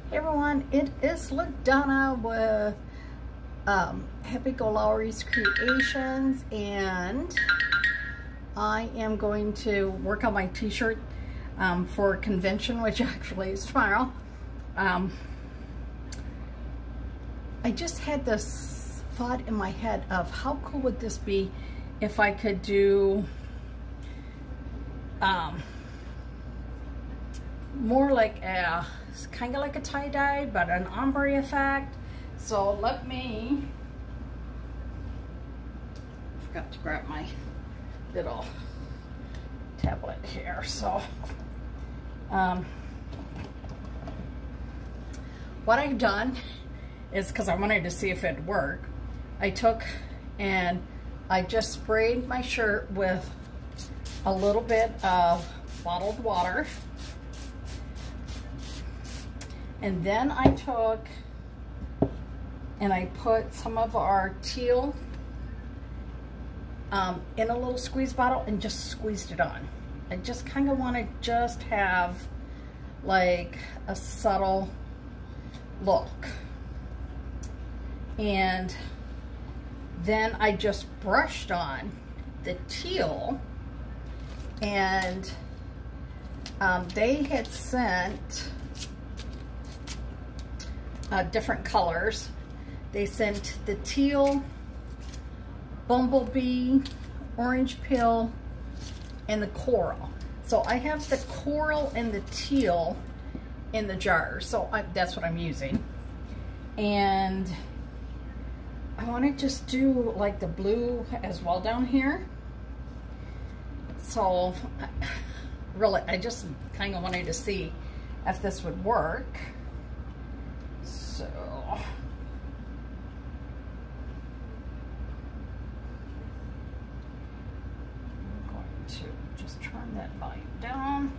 Hey everyone, it is LaDonna with Happy-go-Lowery's Creations, and I am going to work on my t-shirt for a convention, which actually is tomorrow. I just had this thought in my head of how cool would this be if I could do more like a kind of like a tie-dye, but an ombre effect. So let me, I forgot to grab my little tablet here. So what I've done is, because I wanted to see if it'd work, I took and I just sprayed my shirt with a little bit of bottled water. And then I took and I put some of our teal in a little squeeze bottle and just squeezed it on. I just kind of want to just have like a subtle look. And then I just brushed on the teal, and they had sent different colors. They sent the teal, bumblebee, orange pill, and the coral. So I have the coral and the teal in the jar, so that's what I'm using. And I want to just do like the blue as well down here. So really, I just kind of wanted to see if this would work. So I'm going to just turn that volume down,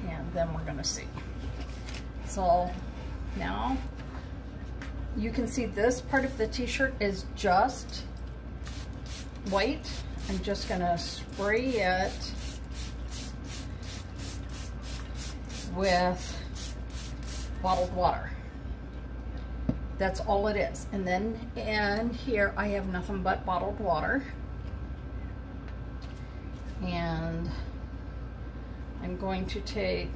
and then we're going to see. So now you can see this part of the t-shirt is just white. I'm just going to spray it with bottled water. That's all it is. And then in here I have nothing but bottled water. And I'm going to take,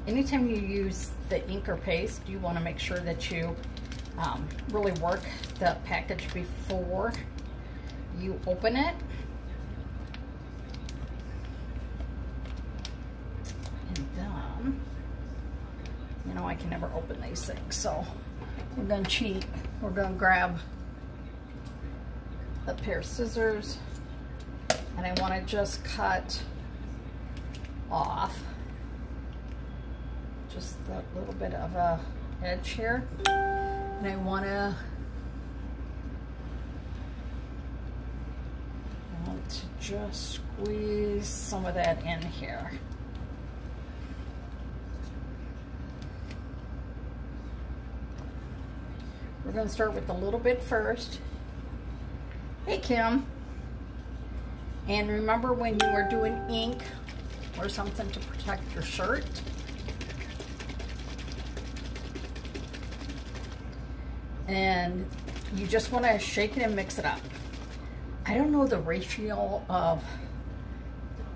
anytime you use the ink or paste, you want to make sure that you really work the package before you open it. And then, you know, I can never open these things, so we're gonna cheat. We're gonna grab a pair of scissors, and I want to just cut off just that little bit of a edge here, and I want to just squeeze some of that in here. We're going to start with a little bit first. Hey Kim. And remember, when you are doing ink or something to protect your shirt, and you just want to shake it and mix it up. I don't know the ratio of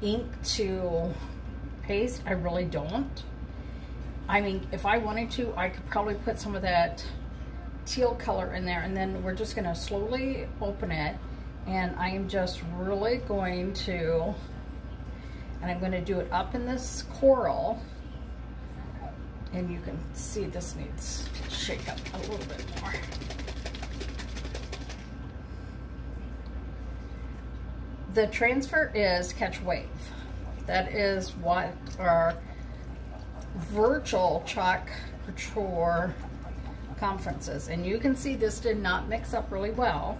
ink to paste. I really don't. I mean, if I wanted to, I could probably put some of that teal color in there, and then we're just going to slowly open it, and I am just really going to, and I'm going to do it up in this coral, and you can see this needs to shake up a little bit more. The transfer is catch wave. That is what our virtual chalk couture conferences, and you can see this did not mix up really well.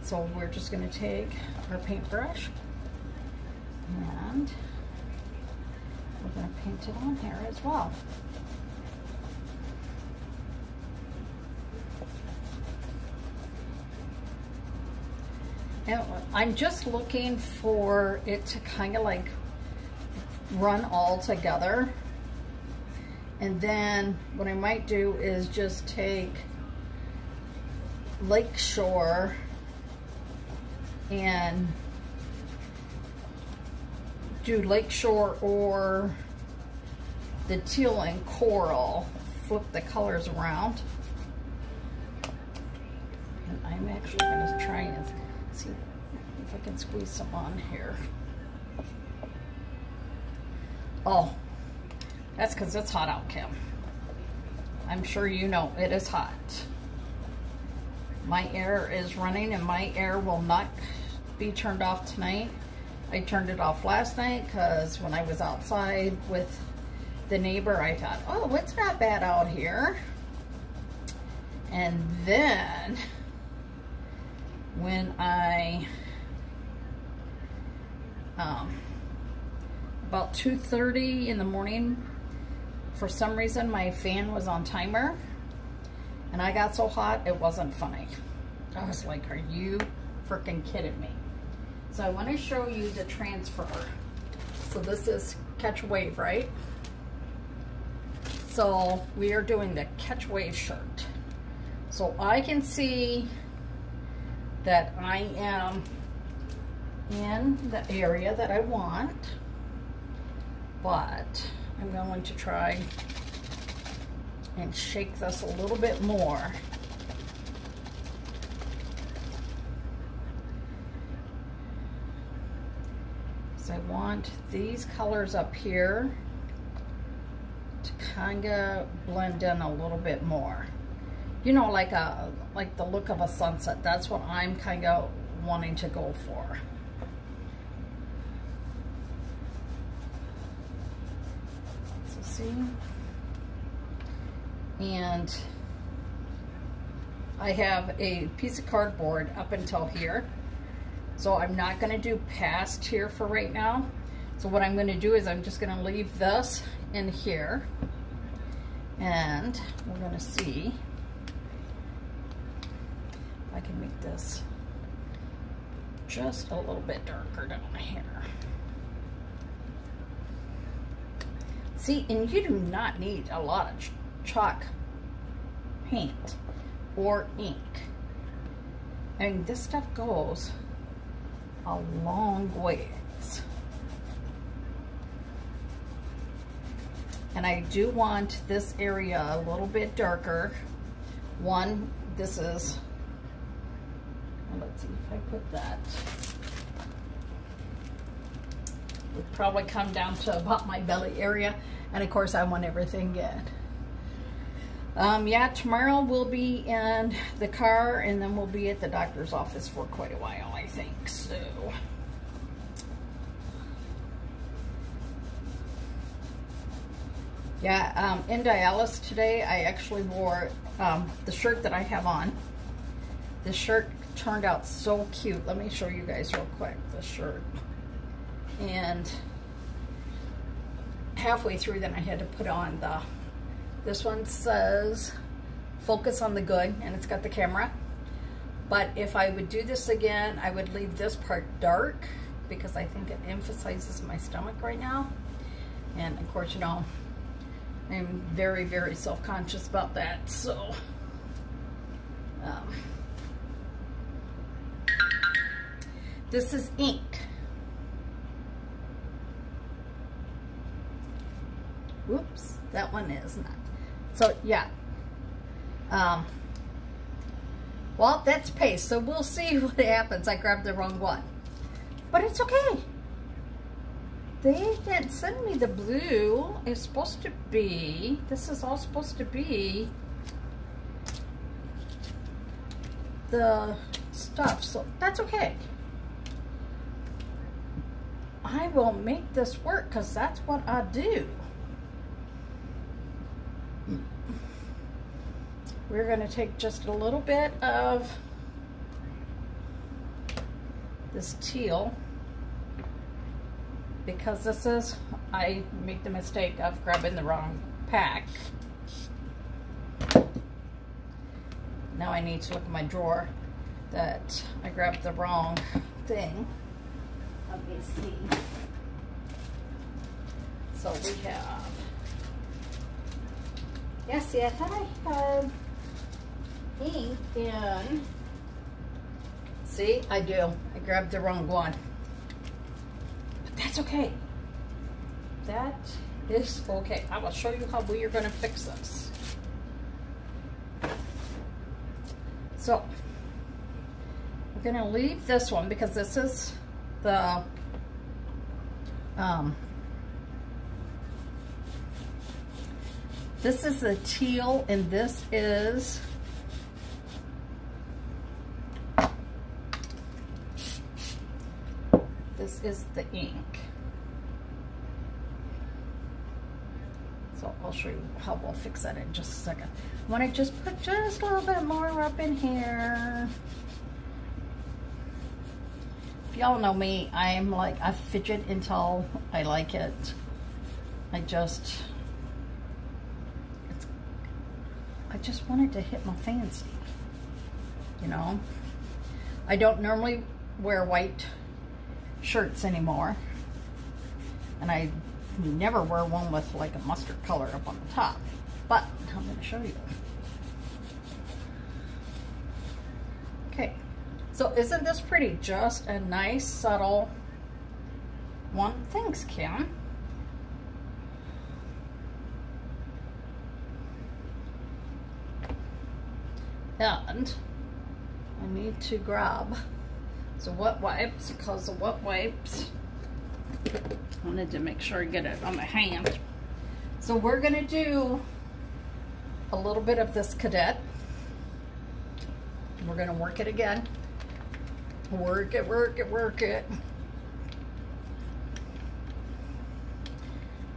So we're just going to take our paintbrush, and we're going to paint it on here as well. And I'm just looking for it to kind of like run all together. And then what I might do is just take Lakeshore and do Lakeshore or the teal and coral, flip the colors around. And I'm actually going to try and see if I can squeeze some on here. Oh, that's because it's hot out, Kim. I'm sure you know it is hot. My air is running and my air will not be turned off tonight. I turned it off last night because when I was outside with the neighbor, I thought, oh, it's not bad out here. And then when I, about 2:30 in the morning, for some reason my fan was on timer and I got so hot it wasn't funny. I was like, are you freaking kidding me? So I want to show you the transfer. So this is Catch Wave, right? So we are doing the Catch Wave shirt. So I can see that I am in the area that I want, but I'm going to try and shake this a little bit more. So I want these colors up here to kind of blend in a little bit more. You know, like the look of a sunset. That's what I'm kind of wanting to go for. So see? And I have a piece of cardboard up until here. So I'm not going to do past here for right now. So what I'm going to do is I'm just going to leave this in here. And we're going to see if I can make this just a little bit darker down here. See, and you do not need a lot of chalk paint or ink. I mean, this stuff goes a long ways. And I do want this area a little bit darker. One, this is, let's see if I put that. Would probably come down to about my belly area. And of course I want everything good. Yeah, tomorrow we'll be in the car and then we'll be at the doctor's office for quite a while, I think. So yeah, in dialysis today I actually wore the shirt that I have on. This shirt turned out so cute. Let me show you guys real quick the shirt. And halfway through then I had to put on the, this one says focus on the good, and it's got the camera. But if I would do this again, I would leave this part dark because I think it emphasizes my stomach right now. And of course, you know, I'm very, very self-conscious about that. So this is ink. Whoops, that one is not. So yeah, well, that's paste, so we'll see what happens. I grabbed the wrong one, but it's okay. They didn't send me the blue. It's supposed to be, this is all supposed to be the stuff, so that's okay. I will make this work because that's what I do. We're going to take just a little bit of this teal because this is, I make the mistake of grabbing the wrong pack. Now I need to look at my drawer that I grabbed the wrong thing. Let me see. So we have Yeah, see, I thought I had ink in. See, I do. I grabbed the wrong one. But that's okay. That is okay. I will show you how we are going to fix this. So, we're going to leave this one because this is the teal, and this is the ink. So I'll show you how we'll fix that in just a second. I want to just put just a little bit more up in here. If y'all know me, I'm like, I fidget until I like it. I just wanted to hit my fancy, you know. I don't normally wear white shirts anymore, and I never wear one with like a mustard color up on the top, but I'm going to show you. Okay, so isn't this pretty? Just a nice subtle one. Thanks, Kim. And I need to grab some wet wipes, because the wet wipes, I wanted to make sure I get it on my hand. So we're going to do a little bit of this cadet. We're going to work it again. Work it, work it, work it.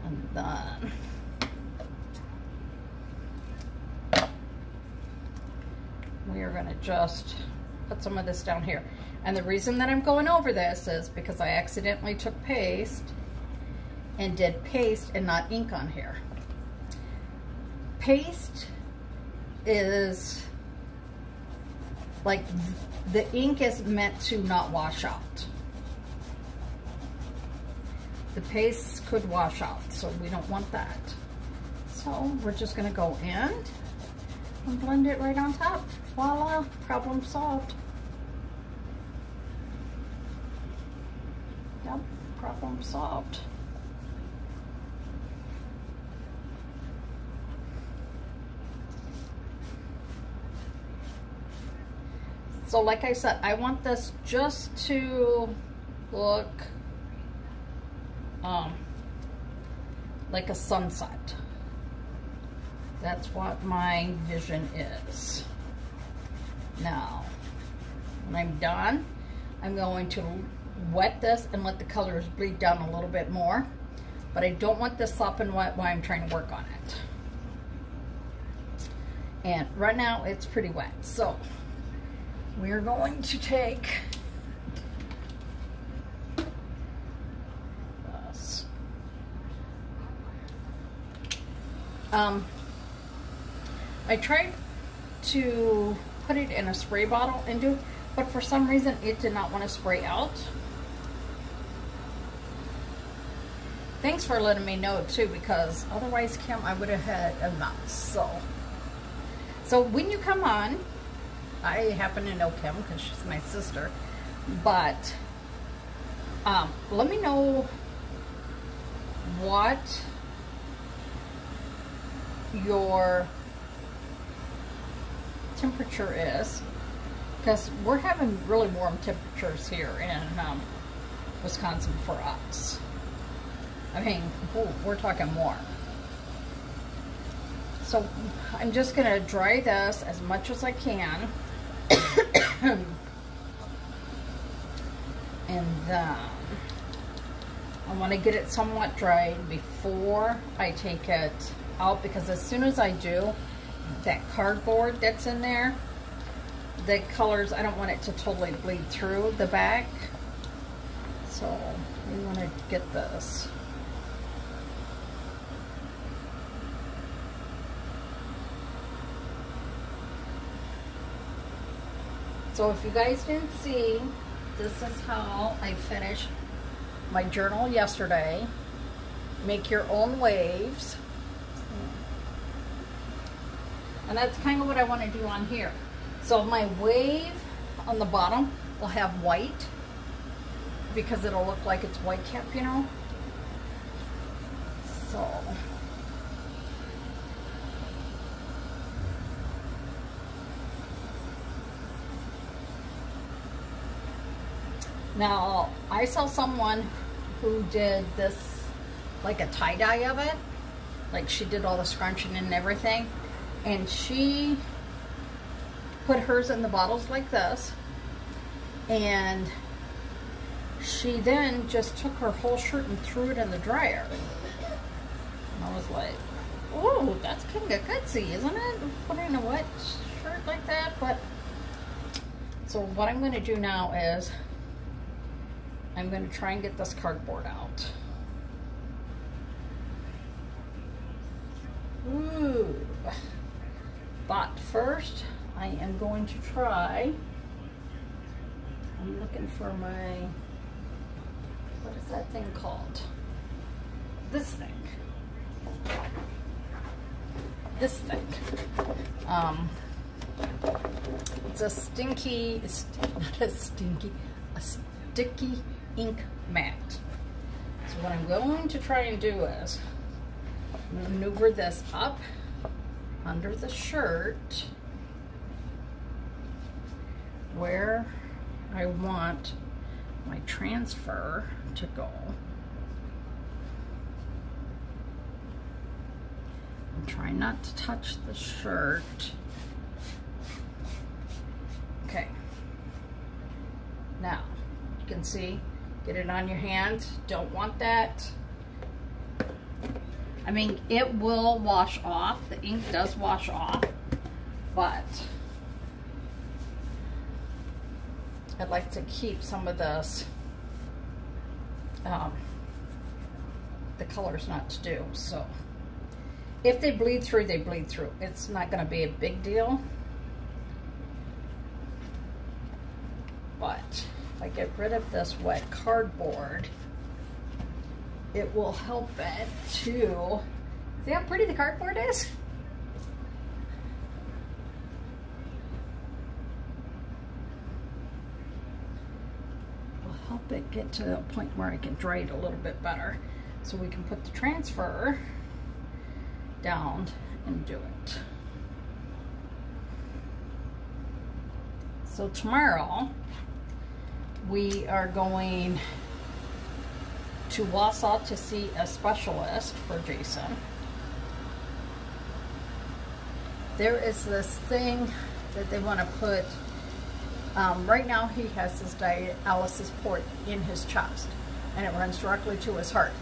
And then we are going to just put some of this down here. And the reason that I'm going over this is because I accidentally took paste and did paste and not ink on here. Paste is like, the ink is meant to not wash out. The paste could wash out, so we don't want that. So we're just going to go in and blend it right on top. Voila, problem solved. Yep, problem solved. So like I said, I want this just to look like a sunset. That's what my vision is. Now, when I'm done, I'm going to wet this and let the colors bleed down a little bit more. But I don't want this sopping wet while I'm trying to work on it. And right now, it's pretty wet. So, we're going to take this. I tried to put it in a spray bottle and do, but for some reason it did not want to spray out. Thanks for letting me know too, because otherwise, Kim, I would have had a mess. So when you come on, I happen to know Kim because she's my sister, but let me know what your temperature is, because we're having really warm temperatures here in Wisconsin for us. I mean, we're talking warm. So I'm just going to dry this as much as I can. And then I want to get it somewhat dried before I take it out, because as soon as I do, that cardboard that's in there, the colors, I don't want it to totally bleed through the back. So we want to get this. So if you guys didn't see, this is how I finished my journal yesterday. Make your own waves. And that's kind of what I want to do on here. So my wave on the bottom will have white because it'll look like it's white cap, you know. So now I saw someone who did this like a tie-dye of it, like she did all the scrunching and everything, and she put hers in the bottles like this, and she then just took her whole shirt and threw it in the dryer. And I was like, oh, that's kind of gutsy, isn't it? Put in a wet shirt like that. But so what I'm going to do now is I'm going to try and get this cardboard out. Ooh. But first, I am going to try. I'm looking for my, what is that thing called? This thing. This thing. It's a stinky, it's not a stinky, a sticky ink mat. So what I'm going to try and do is maneuver this up under the shirt where I want my transfer to go. I'm trying not to touch the shirt. Okay. Now, you can see, get it on your hand. Don't want that. I mean, it will wash off. The ink does wash off, but I'd like to keep some of this, the colors not to do. So if they bleed through, they bleed through. It's not going to be a big deal. But if I get rid of this wet cardboard, it will help it to, see how pretty the cardboard is? Will help it get to the point where I can dry it a little bit better, so we can put the transfer down and do it. So tomorrow we are going to Wausau to see a specialist for Jason. There is this thing that they want to put, right now he has his dialysis port in his chest and it runs directly to his heart,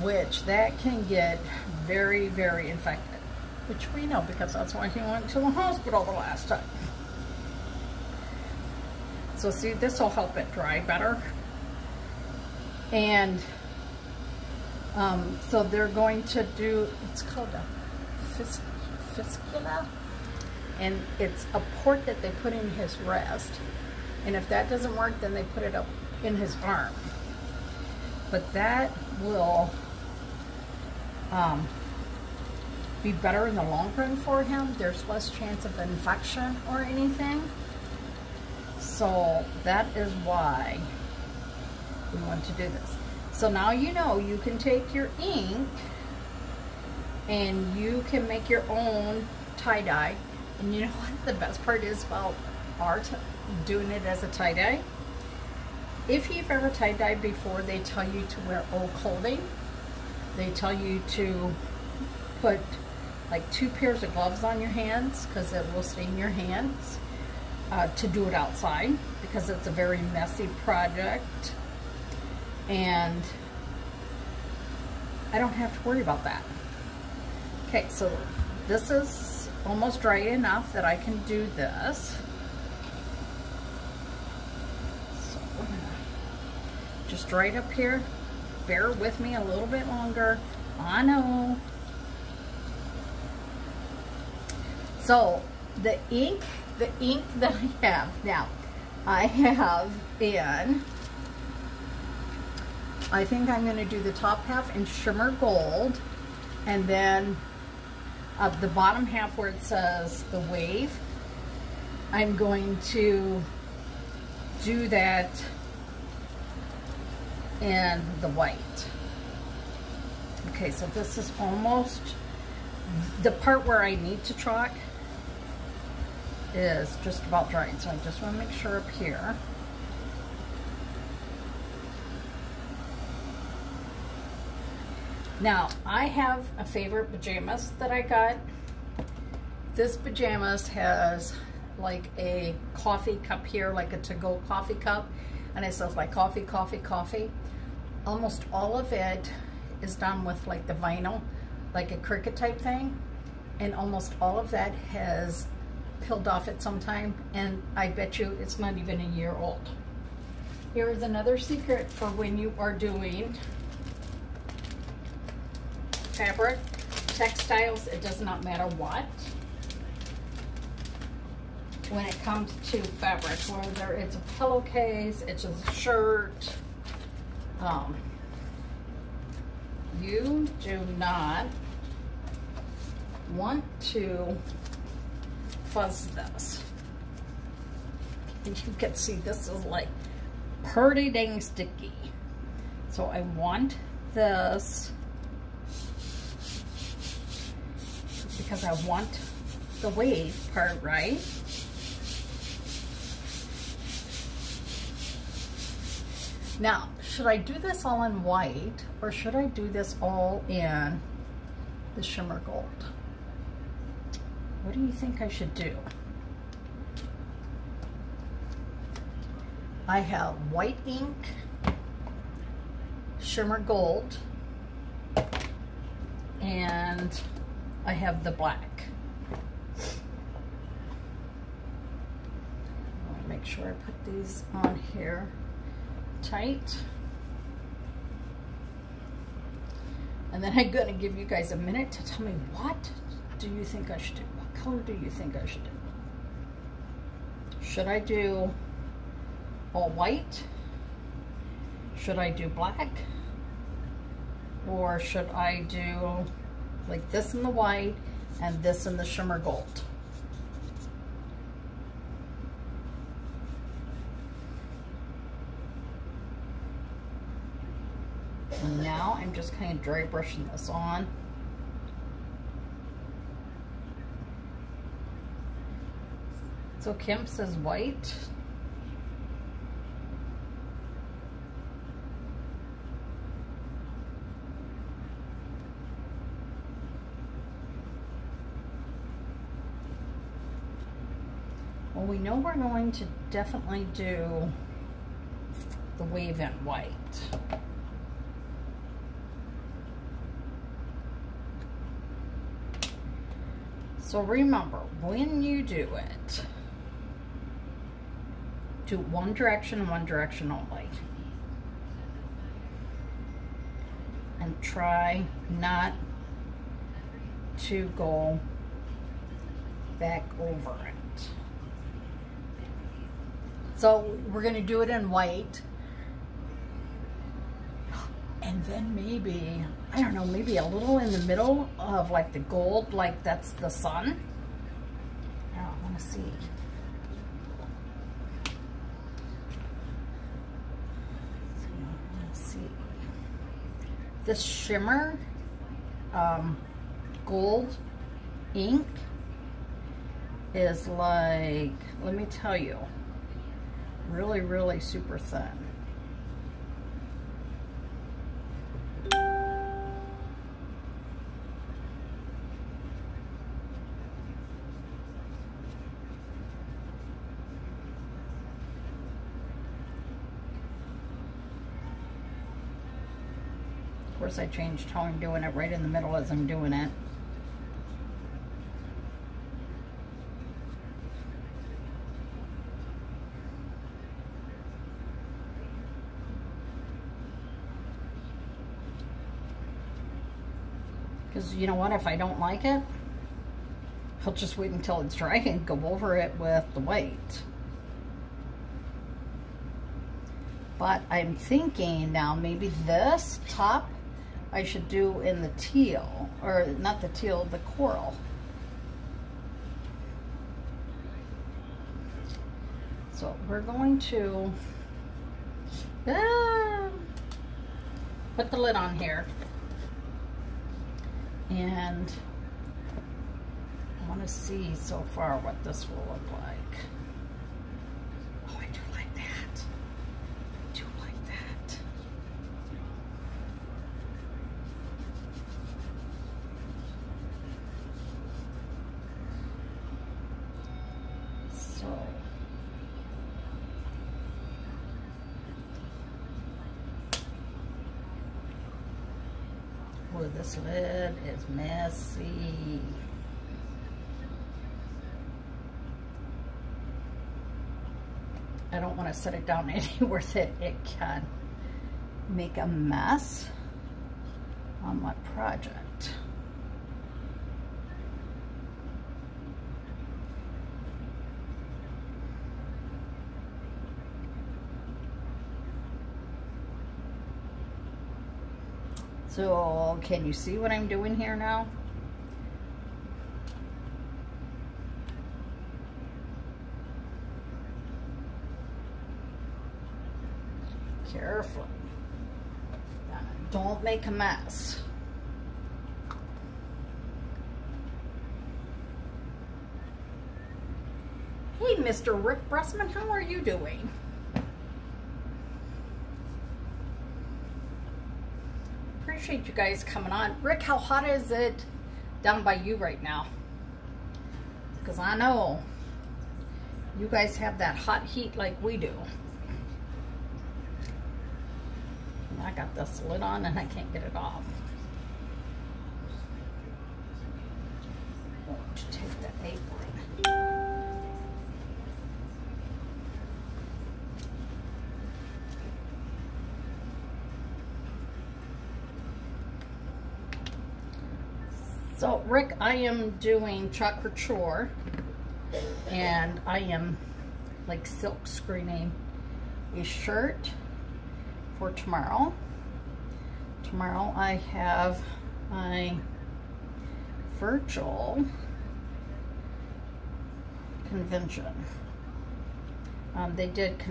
which that can get very, very infected, which we know because that's why he went to the hospital the last time. So see, this will help it dry better. And so they're going to do, it's called a fistula, and it's a port that they put in his wrist, and if that doesn't work, then they put it up in his arm. But that will be better in the long run for him. There's less chance of infection or anything. So that is why we want to do this. So now you know you can take your ink and you can make your own tie-dye. And you know what the best part is about doing it as a tie-dye? If you've ever tie-dyed before, they tell you to wear old clothing. They tell you to put like 2 pairs of gloves on your hands because it will stain your hands. To do it outside because it's a very messy project, and I don't have to worry about that. Okay, so this is almost dry enough that I can do this. So just right up here, bear with me a little bit longer. I know. So the ink that I have now, I have in, I think I'm going to do the top half in shimmer gold, and then The bottom half where it says the wave, I'm going to do that in the white. Okay, so this is almost the part where I need to chalk is just about dried. So I just want to make sure up here. Now, I have a favorite pajamas that I got. This pajamas has like a coffee cup here, like a to-go coffee cup, and it says like coffee, coffee, coffee. Almost all of it is done with like the vinyl, like a Cricut type thing, and almost all of that has peeled off at some time, and I bet you it's not even a year old. Here is another secret for when you are doing fabric, textiles, it does not matter what. When it comes to fabric, whether it's a pillowcase, it's a shirt, you do not want to fuzz this. And you can see this is like pretty dang sticky. So I want this because I want the wave part right. Now, should I do this all in white or should I do this all in the shimmer gold? What do you think I should do? I have white ink, shimmer gold, and I have the black. I want to make sure I put these on here tight. And then I'm going to give you guys a minute to tell me, what do you think I should do? What color do you think I should do? Should I do all white? Should I do black? Or should I do like this in the white and this in the shimmer gold? And now I'm just kind of dry brushing this on. So Kim says white. Well, we know we're going to definitely do the wave in white. So remember, when you do it, do one direction only. And try not to go back over it. So we're going to do it in white. And then maybe, I don't know, maybe a little in the middle of like the gold, like that's the sun. I don't want to see. Let's see. This shimmer gold ink is like, let me tell you, really, really super thin. Of course, I changed how I'm doing it right in the middle as I'm doing it. Because you know what, if I don't like it, I'll just wait until it's dry and go over it with the white. But I'm thinking now maybe this top I should do in the teal, or not the teal, the coral. So we're going to put the lid on here, and I want to see so far what this will look like. Oh, I do like that. I do like that. So oh, this lid is messy. I don't want to set it down anywhere that it can make a mess on my project. So, can you see what I'm doing here now? Careful. Don't make a mess. Hey, Mr. Rick Bressman, how are you doing? Appreciate you guys coming on. Rick, how hot is it down by you right now? Because I know you guys have that hot heat like we do. And I got this lid on and I can't get it off. Oh, to take that apron. So, Rick, I am doing chocolate chore, and I am like silk screening a shirt for tomorrow. Tomorrow I have my virtual convention. They did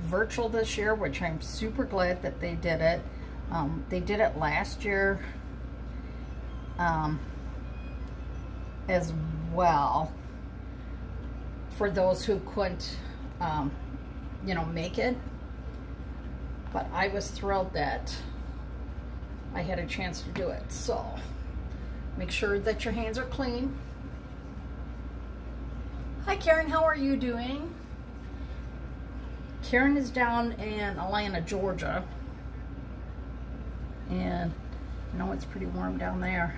virtual this year, which I'm super glad that they did it. They did it last year as well, for those who couldn't, you know, make it. But I was thrilled that I had a chance to do it. So make sure that your hands are clean. Hi Karen, how are you doing? Karen is down in Atlanta, Georgia. And I know it's pretty warm down there.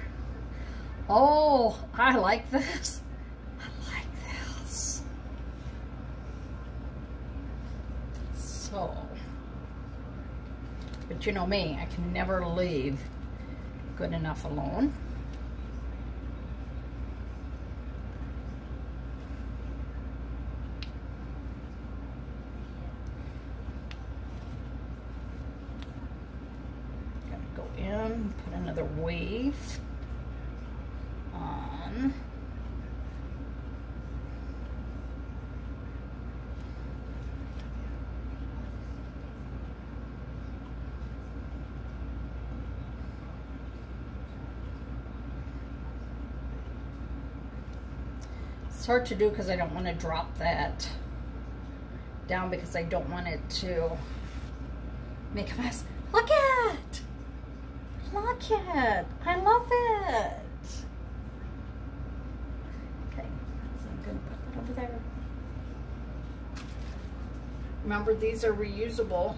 Oh, I like this. I like this. So, but you know me, I can never leave good enough alone. Gotta go in, put another wave on. It's hard to do because I don't want to drop that down, because I don't want it to make a mess. Look at it! Look at it! I love it! Okay, so I'm going to put that over there. Remember, these are reusable.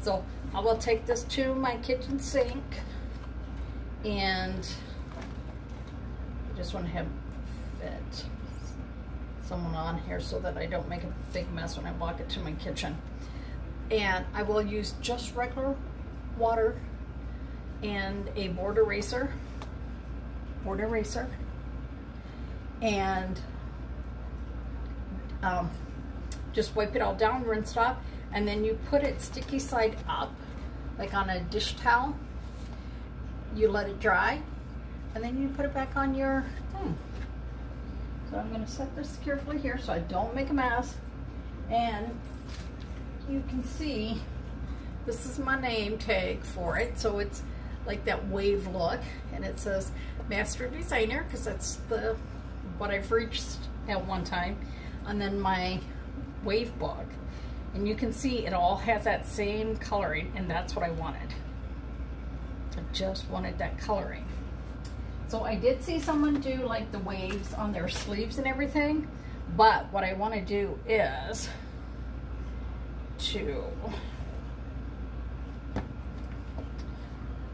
So I will take this to my kitchen sink, and I just want to have fit someone on here so that I don't make a big mess when I walk it to my kitchen. And I will use just regular water and a board eraser, and just wipe it all down, rinse it off, and then you put it sticky side up, like on a dish towel. You let it dry, and then you put it back on your thing. So I'm going to set this carefully here so I don't make a mess. And you can see this is my name tag for it. So it's like that wave look, and it says Master Designer because that's what I've reached at one time. And then my wave book. And you can see it all has that same coloring, and that's what I wanted. I just wanted that coloring. So I did see someone do like the waves on their sleeves and everything, but what I want to do is to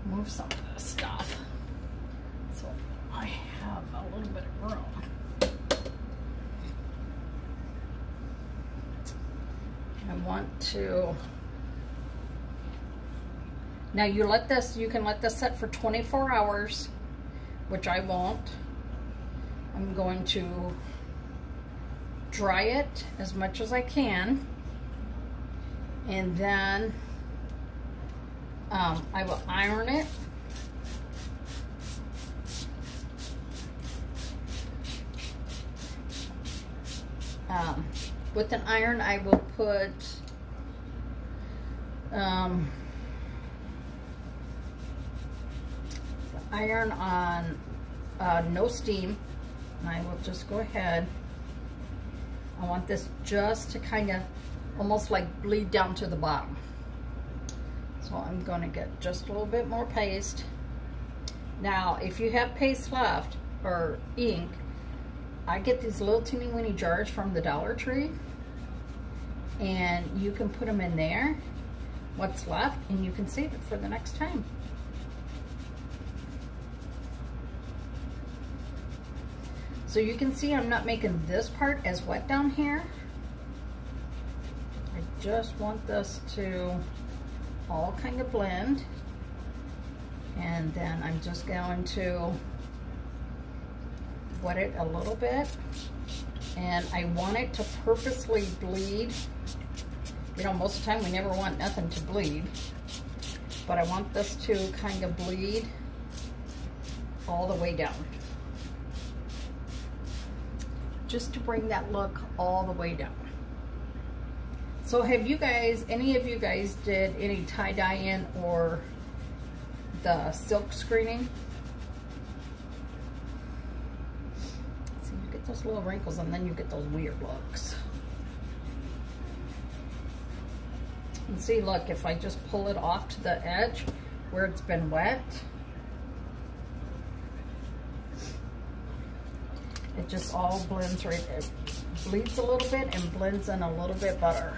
move some of this stuff so I have a little bit of room. I want to, now you can let this set for 24 hours, which I won't. I'm going to dry it as much as I can, and then I will iron it. With an iron, I will put iron on no steam, and I will just go ahead. I want this just to kind of almost like bleed down to the bottom. So I'm going to get just a little bit more paste. Now, if you have paste left or ink, I get these little teeny weeny jars from the Dollar Tree, and you can put them in there, what's left, and you can save it for the next time. So you can see I'm not making this part as wet down here. I just want this to all kind of blend. And then I'm just going to wet it a little bit. And I want it to purposely bleed. You know, most of the time we never want nothing to bleed. But I want this to kind of bleed all the way down. Just to bring that look all the way down. So have you guys, any of you guys did any tie-dye-in or the silk screening? See, you get those little wrinkles and then you get those weird looks. And see, look, if I just pull it off to the edge where it's been wet, it just all blends right, it bleeds a little bit and blends in a little bit better.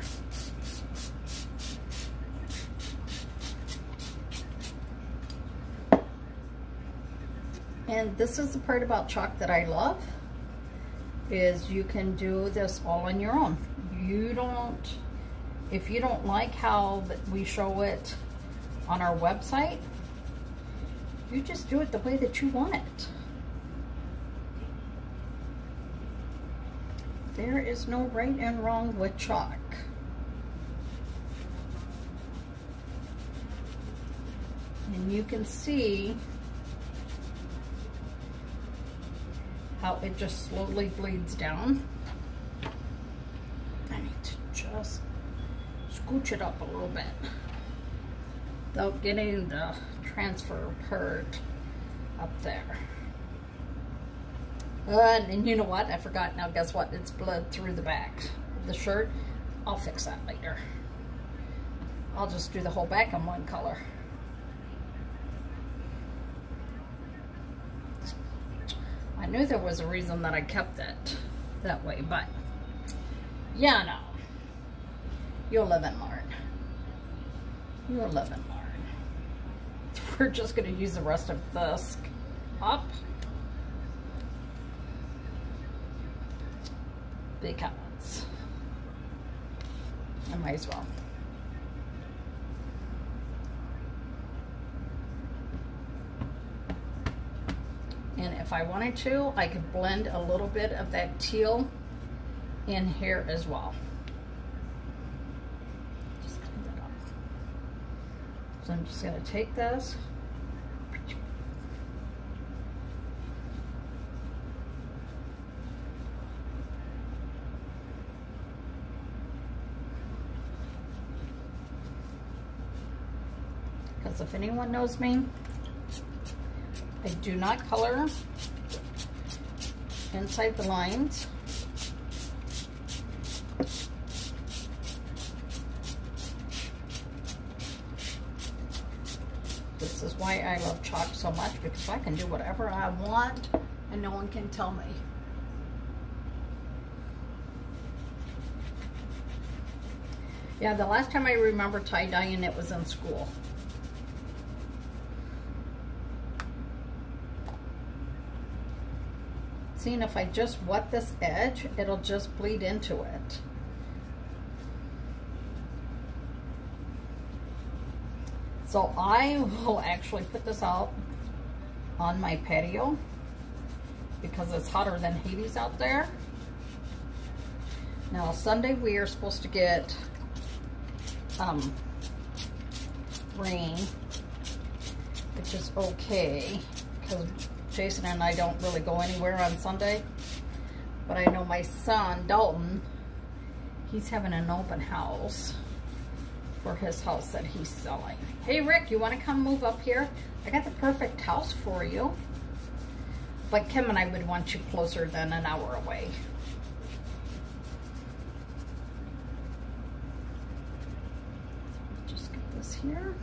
And this is the part about chalk that I love, is you can do this all on your own. You don't, if you don't like how we show it on our website, you just do it the way that you want it. There is no right and wrong with chalk. And you can see how it just slowly bleeds down. I need to just scooch it up a little bit without getting the transfer part up there. And you know what? I forgot. Now guess what? It's bled through the back of the shirt. I'll fix that later. I'll just do the whole back in one color. I knew there was a reason that I kept it that way, but yeah, no. You'll live and learn. You'll live and learn. We're just going to use the rest of this up. Because I might as well. And if I wanted to, I could blend a little bit of that teal in here as well. So I'm just going to take this. Because if anyone knows me, I do not color inside the lines. This is why I love chalk so much, because I can do whatever I want and no one can tell me. Yeah, the last time I remember tie-dyeing it was in school. Seeing if I just wet this edge, it'll just bleed into it. So I will actually put this out on my patio because it's hotter than Hades out there. Now Sunday we are supposed to get rain, which is okay because Jason and I don't really go anywhere on Sunday. But I know my son Dalton, he's having an open house for his house that he's selling. Hey Rick, you want to come move up here? I got the perfect house for you. But Kim and I would want you closer than an hour away. Just get this here.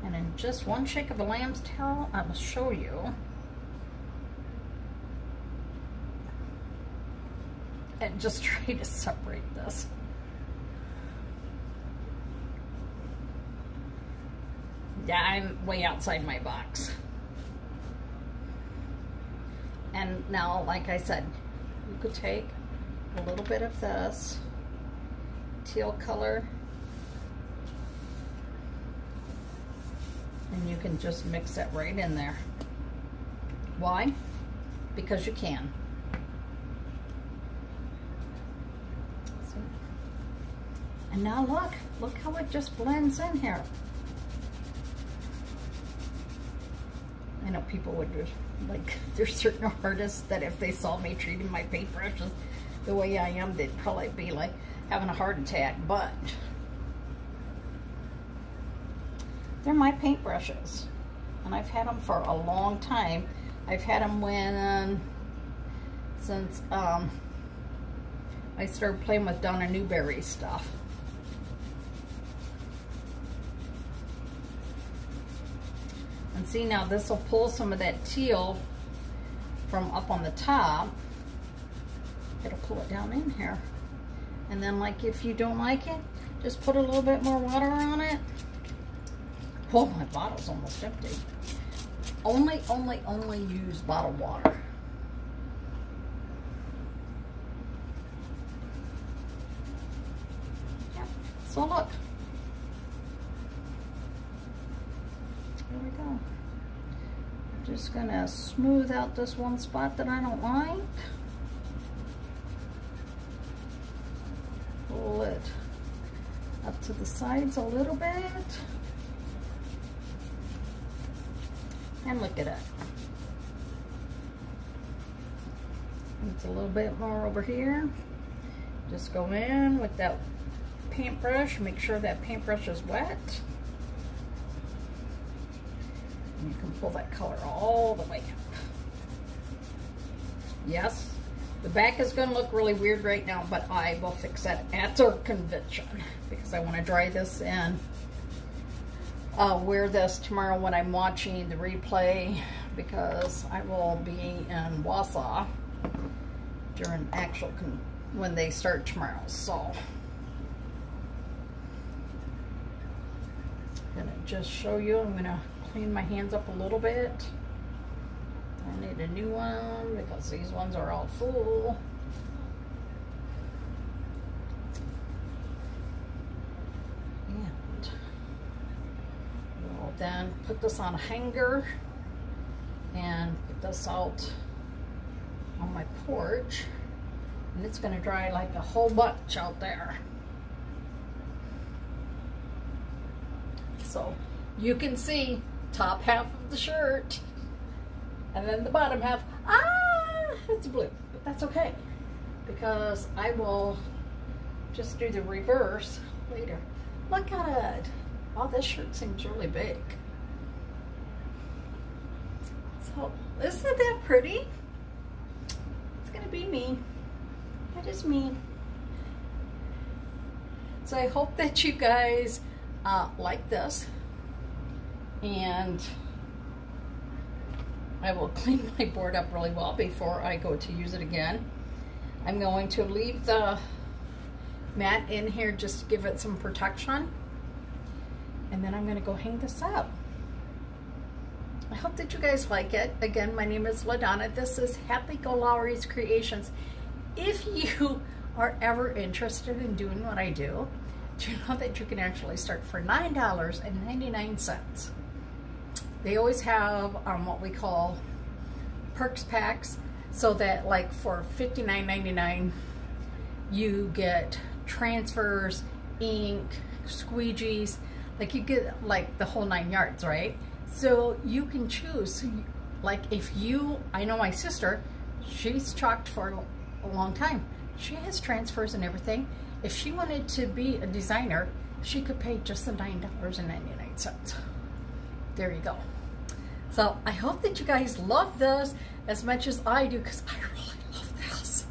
And in just one shake of a lamb's tail, I will show you. And just try to separate this. Yeah, I'm way outside my box. And now, like I said, you could take a little bit of this teal color and you can just mix it right in there. Why? Because you can. See? And now look how it just blends in here. I know people would just, like, there's certain artists that if they saw me treating my paintbrushes the way I am, they'd probably be like having a heart attack, but they're my paintbrushes, and I've had them for a long time. I've had them since I started playing with Donna Newberry stuff. And see, now this will pull some of that teal from up on the top. It'll pull it down in here. And then, like, if you don't like it, just put a little bit more water on it. Oh, my bottle's almost empty. Only use bottled water. Yep. So look. There we go. I'm just gonna smooth out this one spot that I don't like. Pull it up to the sides a little bit. And look at it. It's a little bit more over here. Just go in with that paintbrush. Make sure that paintbrush is wet. And you can pull that color all the way up. Yes, the back is going to look really weird right now, but I will fix that after convention because I want to dry this in. I'll wear this tomorrow when I'm watching the replay because I will be in Wausau during actual when they start tomorrow. So I'm gonna just show you. I'm gonna clean my hands up a little bit. I need a new one because these ones are all full. Then put this on a hanger and put this out on my porch, and it's going to dry like a whole bunch out there. So you can see top half of the shirt and then the bottom half. It's blue, but that's okay because I will just do the reverse later. Look at it. Oh, this shirt seems really big. So isn't that pretty? It's gonna be me. That is me. So I hope that you guys like this, and I will clean my board up really well before I go to use it again. I'm going to leave the mat in here just to give it some protection, and then I'm going to go hang this up. I hope that you guys like it. Again, my name is LaDonna. This is Happy-go-Lowery's Creations. If you are ever interested in doing what I do you know that you can actually start for $9.99. They always have what we call perks packs, so that like for $59.99 you get transfers, ink, squeegees, like you get like the whole 9 yards, right? So you can choose, like if you, I know my sister, she's chalked for a long time. She has transfers and everything. If she wanted to be a designer, she could pay just the $9.99. There you go. So I hope that you guys love this as much as I do, because I really love this.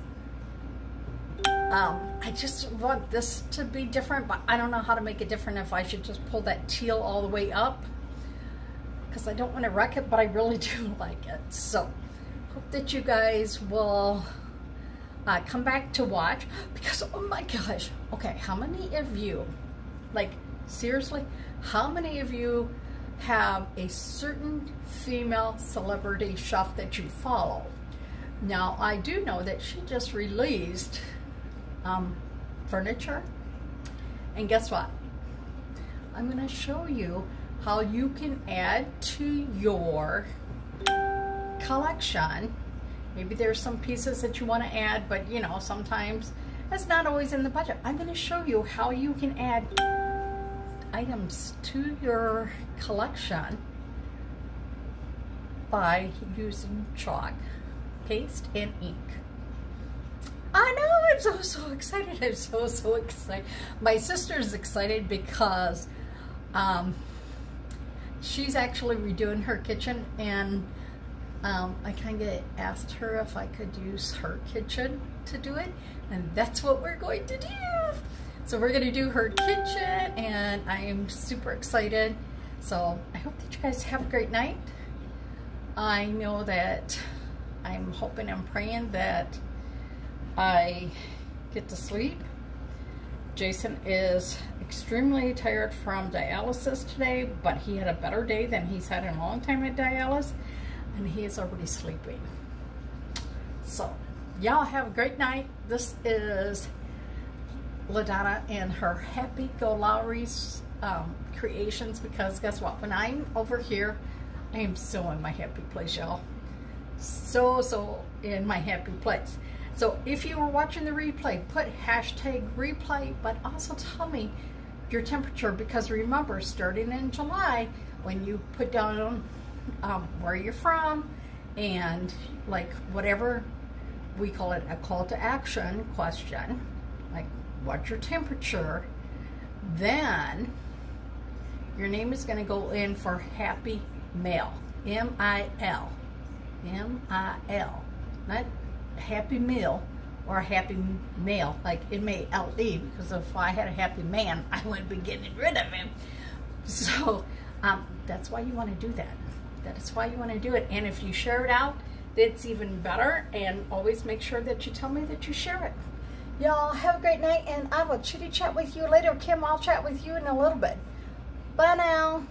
I just want this to be different, but I don't know how to make it different, if I should just pull that teal all the way up, because I don't want to wreck it, but I really do like it. So hope that you guys will come back to watch, because oh my gosh, okay, how many of you, like seriously, how many of you have a certain female celebrity chef that you follow? Now I do know that she just released furniture, and guess what, I'm going to show you how you can add to your collection. Maybe there's some pieces that you want to add, but you know, sometimes that's not always in the budget. I'm going to show you how you can add items to your collection by using chalk, paste, and ink. I know, I'm so excited. I'm so excited. My sister's excited because she's actually redoing her kitchen, and I kind of asked her if I could use her kitchen to do it, and that's what we're going to do. So we're going to do her kitchen, and I am super excited. So I hope that you guys have a great night. I know that I'm hoping and praying that I get to sleep. Jason is extremely tired from dialysis today, but he had a better day than he's had in a long time at dialysis, and he is already sleeping. So y'all have a great night. This is LaDonna and her Happy-go-Lowery's creations, because guess what, when I'm over here, I am so in my happy place, y'all. So in my happy place. So if you were watching the replay, put hashtag replay, but also tell me your temperature, because remember, starting in July, when you put down where you're from, and like whatever we call it, a call to action question, like what's your temperature, then your name is going to go in for Happy Mail, M-I-L, M-I-L, not Happy Meal or Happy Mail, like M-A-L-E, because if I had a happy man, I wouldn't be getting rid of him. So that's why you want to do that. That is why you want to do it. And if you share it out, it's even better. And always make sure that you tell me that you share it. Y'all have a great night, and I will chitty chat with you later. Kim, I'll chat with you in a little bit. Bye now.